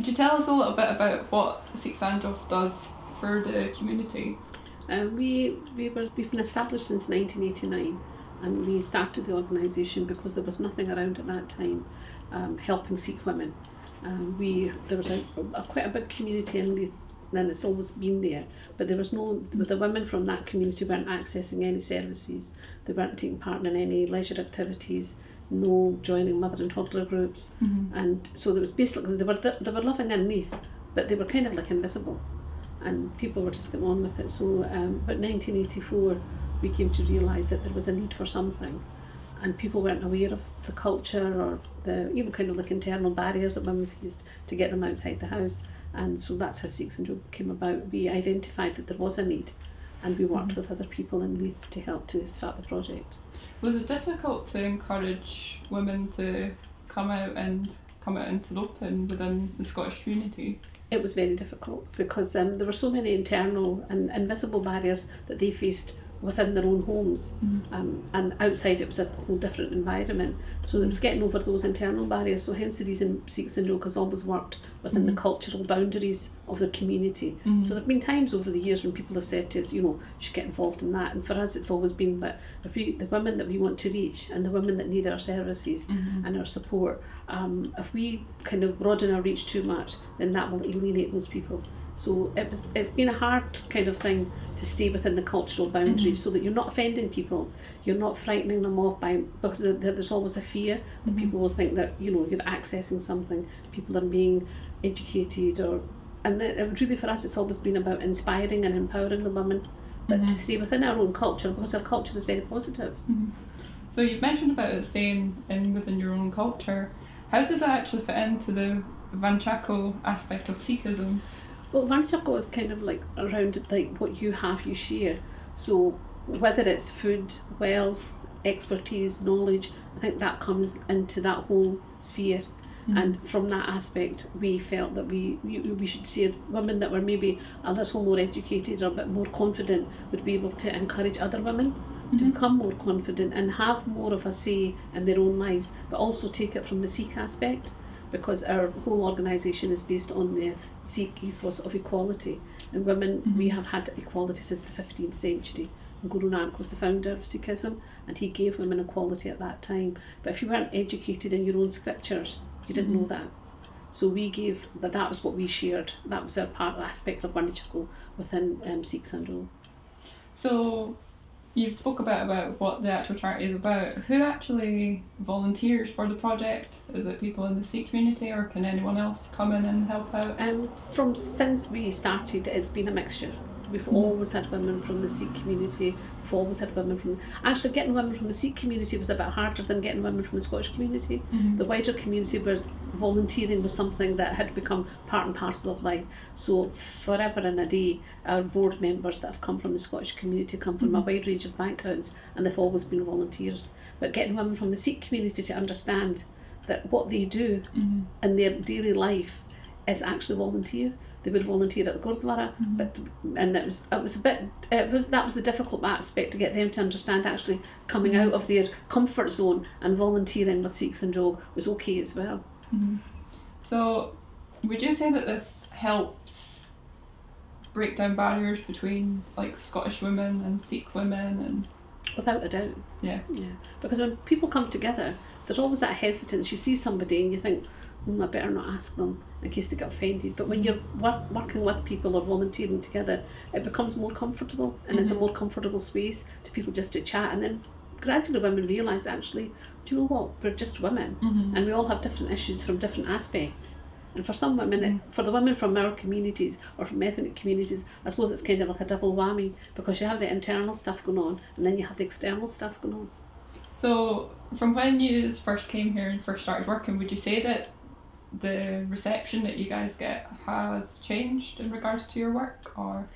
Could you tell us a little bit about what Sikh Sanjog does for the community? We've been established since 1989, and we started the organisation because there was nothing around at that time helping Sikh women. There was quite a big community in Leith, and it's always been there, but there was the women from that community weren't accessing any services, they weren't taking part in any leisure activities, no joining mother and toddler groups, and so there was basically, they were living in Leith, but they were kind of like invisible, and people were just getting on with it. So but 1984 we came to realise that there was a need for something, and people weren't aware of the culture or the even kind of like internal barriers that women faced to get them outside the house. And so that's how Sikh Sanjog came about. We identified that there was a need, and we worked with other people in Leith to help to start the project. Was it difficult to encourage women to come out into the open within the Scottish community? It was very difficult because there were so many internal and invisible barriers that they faced within their own homes, and outside it was a whole different environment. So it was getting over those internal barriers. So hence the reason Sikh Sanjog has always worked within the cultural boundaries of the community. So there have been times over the years when people have said to us, you should get involved in that. And for us, it's always been, but if the women that we want to reach and the women that need our services and our support, if we kind of broaden our reach too much, then that will alienate those people. So it's been a hard kind of thing to stay within the cultural boundaries so that you're not offending people, you're not frightening them off because there's always a fear that people will think that you're accessing something, people are being educated, and really for us it's always been about inspiring and empowering the women, but to stay within our own culture because our culture is very positive. So you've mentioned about it staying within your own culture. How does that actually fit into the Vand Chhako aspect of Sikhism? Well, Vand Chhako is kind of like around like what you have, you share. So whether it's food, wealth, expertise, knowledge, I think that comes into that whole sphere. And from that aspect, we felt that we should see women that were maybe a little more educated or a bit more confident would be able to encourage other women to become more confident and have more of a say in their own lives, but also take it from the Sikh aspect, because our whole organisation is based on the Sikh ethos of equality, and women, we have had equality since the 15th century. Guru Nanak was the founder of Sikhism, and he gave women equality at that time. But if you weren't educated in your own scriptures, you didn't know that. So we gave that was what we shared. That was our aspect of Vand Chhako within Sikh Sanjog. So you've spoke about what the actual charity is about. Who actually volunteers for the project? Is it people in the Sikh community, or can anyone else come in and help out? Since we started, it's been a mixture. We've always had women from the Sikh community. We've always had women from... Actually, getting women from the Sikh community was a bit harder than getting women from the Scottish community. The wider community where volunteering was something that had become part and parcel of life. So forever and a day, our board members that have come from the Scottish community come from a wide range of backgrounds, and they've always been volunteers. But getting women from the Sikh community to understand that what they do in their daily life is actually volunteer. They would volunteer at the Gurdwara, that was the difficult aspect, to get them to understand actually coming out of their comfort zone and volunteering with Sikh Sanjog was okay as well. So would you say that this helps break down barriers between like Scottish women and Sikh women? And without a doubt. Yeah. Because when people come together, there's always that hesitance. You see somebody and you think, I better not ask them in case they get offended. But when you're working with people or volunteering together, it becomes more comfortable, and it's a more comfortable space to people just to chat. And then gradually women realise, actually, do you know what, we're just women, and we all have different issues from different aspects. And for some women, for the women from our communities or from ethnic communities, I suppose it's kind of like a double whammy, because you have the internal stuff going on and then you have the external stuff going on. So from when you first came here and first started working, would you say that the reception that you guys get has changed in regards to your work, or?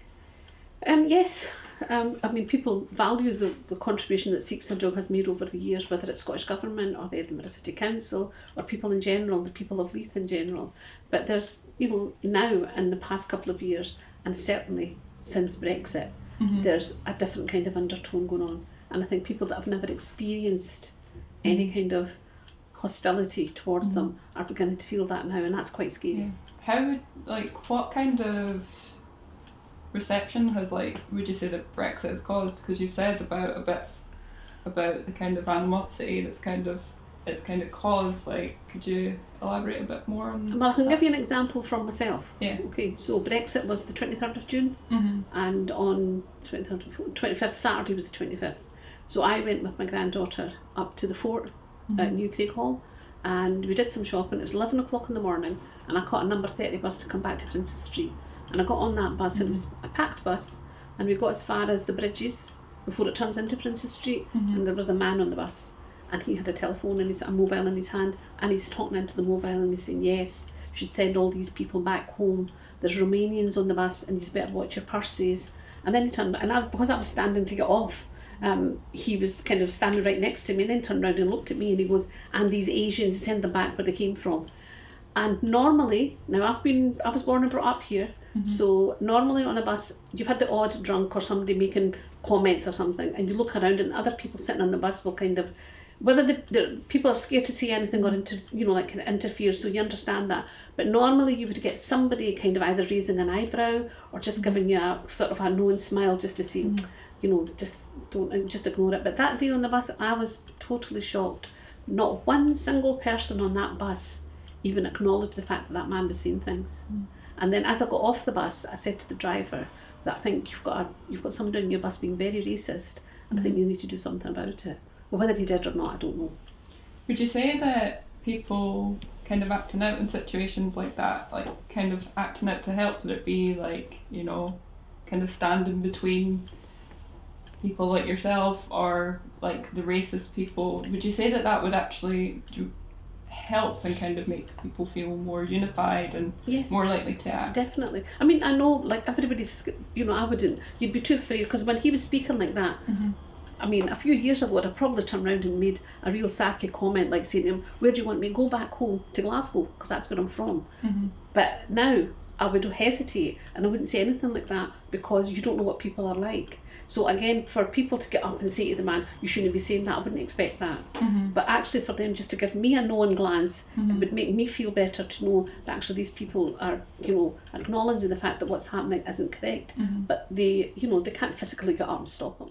Yes. I mean, people value the contribution that Sikh Sanjog has made over the years, whether it's Scottish Government or the Edinburgh City Council or people in general, the people of Leith in general. But there's, now in the past couple of years, and certainly since Brexit, there's a different kind of undertone going on. And I think people that have never experienced any kind of hostility towards them are beginning to feel that now, and that's quite scary. what kind of reception has, like, would you say that Brexit has caused? Because you've said about the kind of animosity that's kind of caused. Like, could you elaborate a bit more on Well, I can that? give you an example from myself. Yeah. Okay, so Brexit was the 23rd of June, and on 25th, Saturday was the 25th. So I went with my granddaughter up to the fort at New Craig Hall, and we did some shopping. It was 11 o'clock in the morning, and I caught a number 30 bus to come back to Princess Street. And I got on that bus, and it was a packed bus, and we got as far as the bridges before it turns into Princess Street, and there was a man on the bus, and he had a telephone and a mobile in his hand, and he's talking into the mobile, and he's saying, yes, you should send all these people back home. There's Romanians on the bus, and you better watch your purses. And then he turned, and because I was standing to get off, he was kind of standing right next to me, and then turned around and looked at me, and he goes, and these Asians, send them back where they came from. And normally, now I was born and brought up here, so normally on a bus, you've had the odd drunk or somebody making comments or something, and you look around and other people sitting on the bus will kind of, whether the people are scared to say anything or interfere, so you understand that. But normally you would get somebody kind of either raising an eyebrow or just giving you a sort of a knowing smile just to say, just ignore it. But that day on the bus, I was totally shocked. Not one single person on that bus even acknowledged the fact that man was saying things. And then as I got off the bus, I said to the driver that I think you've got somebody on your bus being very racist, and I think you need to do something about it. Well, whether he did or not, I don't know. Would you say that people kind of acting out in situations like that, like kind of acting out to help, would it be like, kind of standing between people like yourself or like the racist people? Would you say that would actually help and kind of make people feel more unified and more likely to act? Definitely. I mean, I know, like, everybody's, I wouldn't, you'd be too afraid, because when he was speaking like that, I mean, a few years ago, I'd probably turned around and made a real sacky comment, like saying to him, where do you want me to go back home to Glasgow, because that's where I'm from. But now I would hesitate and I wouldn't say anything like that, because you don't know what people are like. So again, for people to get up and say to the man, you shouldn't be saying that, I wouldn't expect that. But actually for them just to give me a knowing glance, it would make me feel better to know that actually these people are, acknowledging the fact that what's happening isn't correct. But they, they can't physically get up and stop them.